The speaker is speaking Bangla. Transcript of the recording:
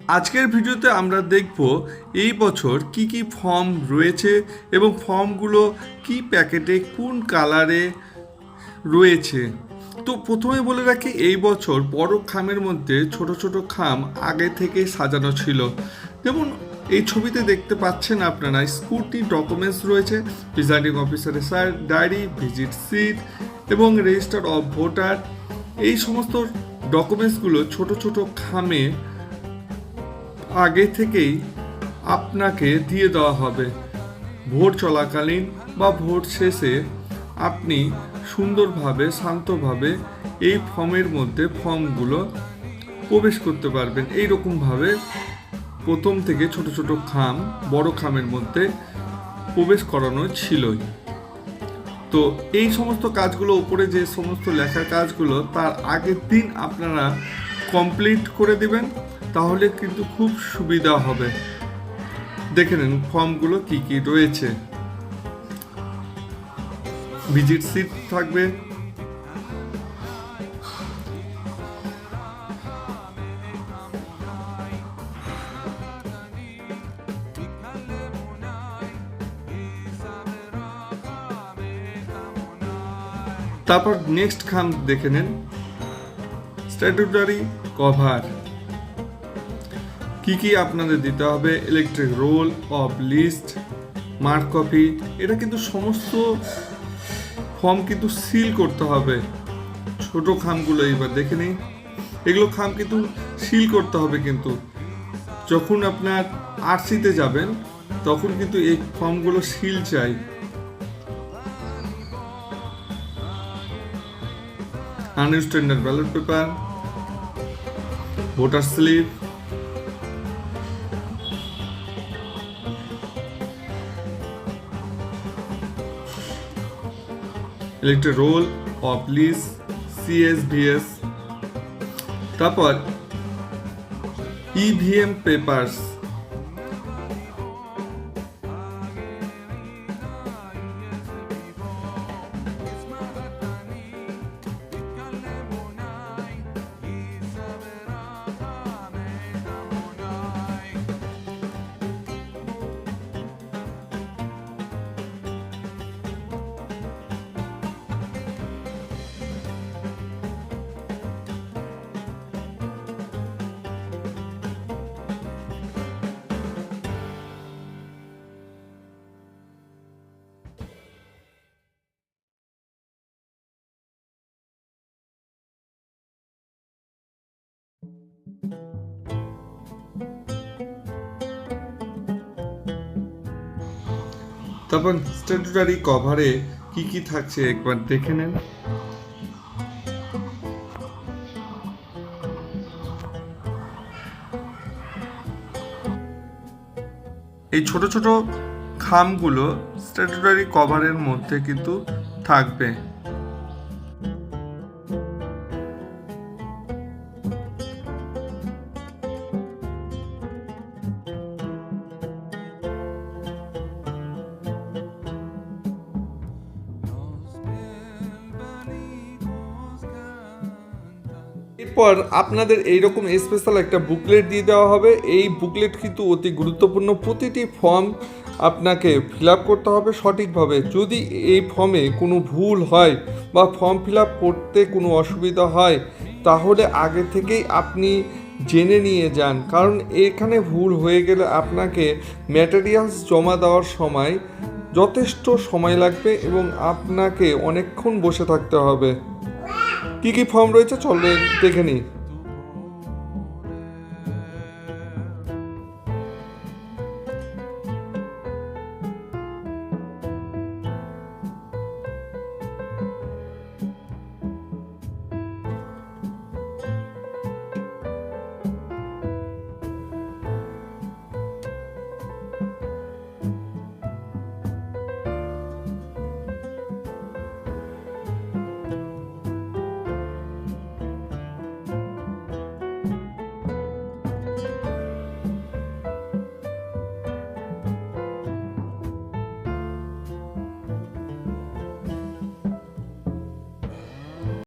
আজকের ভিডিওতে আমরা দেখব এই বছর কি কি ফর্ম রয়েছে এবং ফর্মগুলো কি প্যাকেটে কোন কালারে রয়েছে। তো প্রথমে বলে রাখি, এই বছর বড় খামের মধ্যে ছোট ছোট খাম আগে থেকে সাজানো ছিল। যেমন এই ছবিতে দেখতে পাচ্ছেন আপনারা, স্কুটি ডকুমেন্টস রয়েছে, প্রিজাইডিং অফিসারের ডায়েরি, ভিজিট সিট এবং রেজিস্টার অফ ভোটার। এই সমস্ত ডকুমেন্টসগুলো ছোট ছোট খামে আগে থেকেই আপনাকে দিয়ে দেওয়া হবে। ভোট চলাকালীন বা ভোট শেষে আপনি সুন্দরভাবে শান্তভাবে এই ফর্মের মধ্যে ফর্মগুলো প্রবেশ করতে পারবেন। এই রকমভাবে প্রথম থেকে ছোট ছোট খাম বড় খামের মধ্যে প্রবেশ করানো ছিলই। তো এই সমস্ত কাজগুলো, উপরে যে সমস্ত লেখার কাজগুলো তার আগের দিন আপনারা কমপ্লিট করে দিবেন, তাহলে কিন্তু খুব সুবিধা হবে। দেখে নিন ফর্মগুলো কি কি রয়েছে। ভিজিট সিট থাকবে, তারপর নেক্সট খাম দেখে নেন, স্ট্যাটুটারি কভার। কি কি আপনাদের দিতে হবে: electric roll of list, mark copy. এটা কিন্তু সমস্ত ফর্ম কিন্তু সিল করতে হবে। ছোট খামগুলো এইবার দেখে নিই, এগুলো খাম কিন্তু সিল করতে হবে। কিন্তু যখন আপনার আরসিতে যাবেন তখন কিন্তু এই ফর্মগুলো সিল চাই। Unstandard ballot paper, voter slip, electric roll of list, CSVS, তারপর EVM পেপারস। তারপর স্ট্যাটুটারি কভারে কি কি থাকছে একবার দেখে নেন। এই ছোট ছোট খামগুলো স্ট্যাটুটারি কভারের মধ্যে কিন্তু থাকবে। এরপর আপনাদের এইরকম স্পেশাল একটা বুকলেট দিয়ে দেওয়া হবে। এই বুকলেট কিন্তু অতি গুরুত্বপূর্ণ। প্রতিটি ফর্ম আপনাকে ফিল আপ করতে হবে সঠিকভাবে। যদি এই ফর্মে কোনো ভুল হয় বা ফর্ম ফিল আপ করতে কোনো অসুবিধা হয়, তাহলে আগে থেকেই আপনি জেনে নিয়ে যান, কারণ এখানে ভুল হয়ে গেলে আপনাকে ম্যাটেরিয়ালস জমা দেওয়ার সময় যথেষ্ট সময় লাগবে এবং আপনাকে অনেকক্ষণ বসে থাকতে হবে। কি কি ফর্ম রয়েছে চলো দেখে নিই।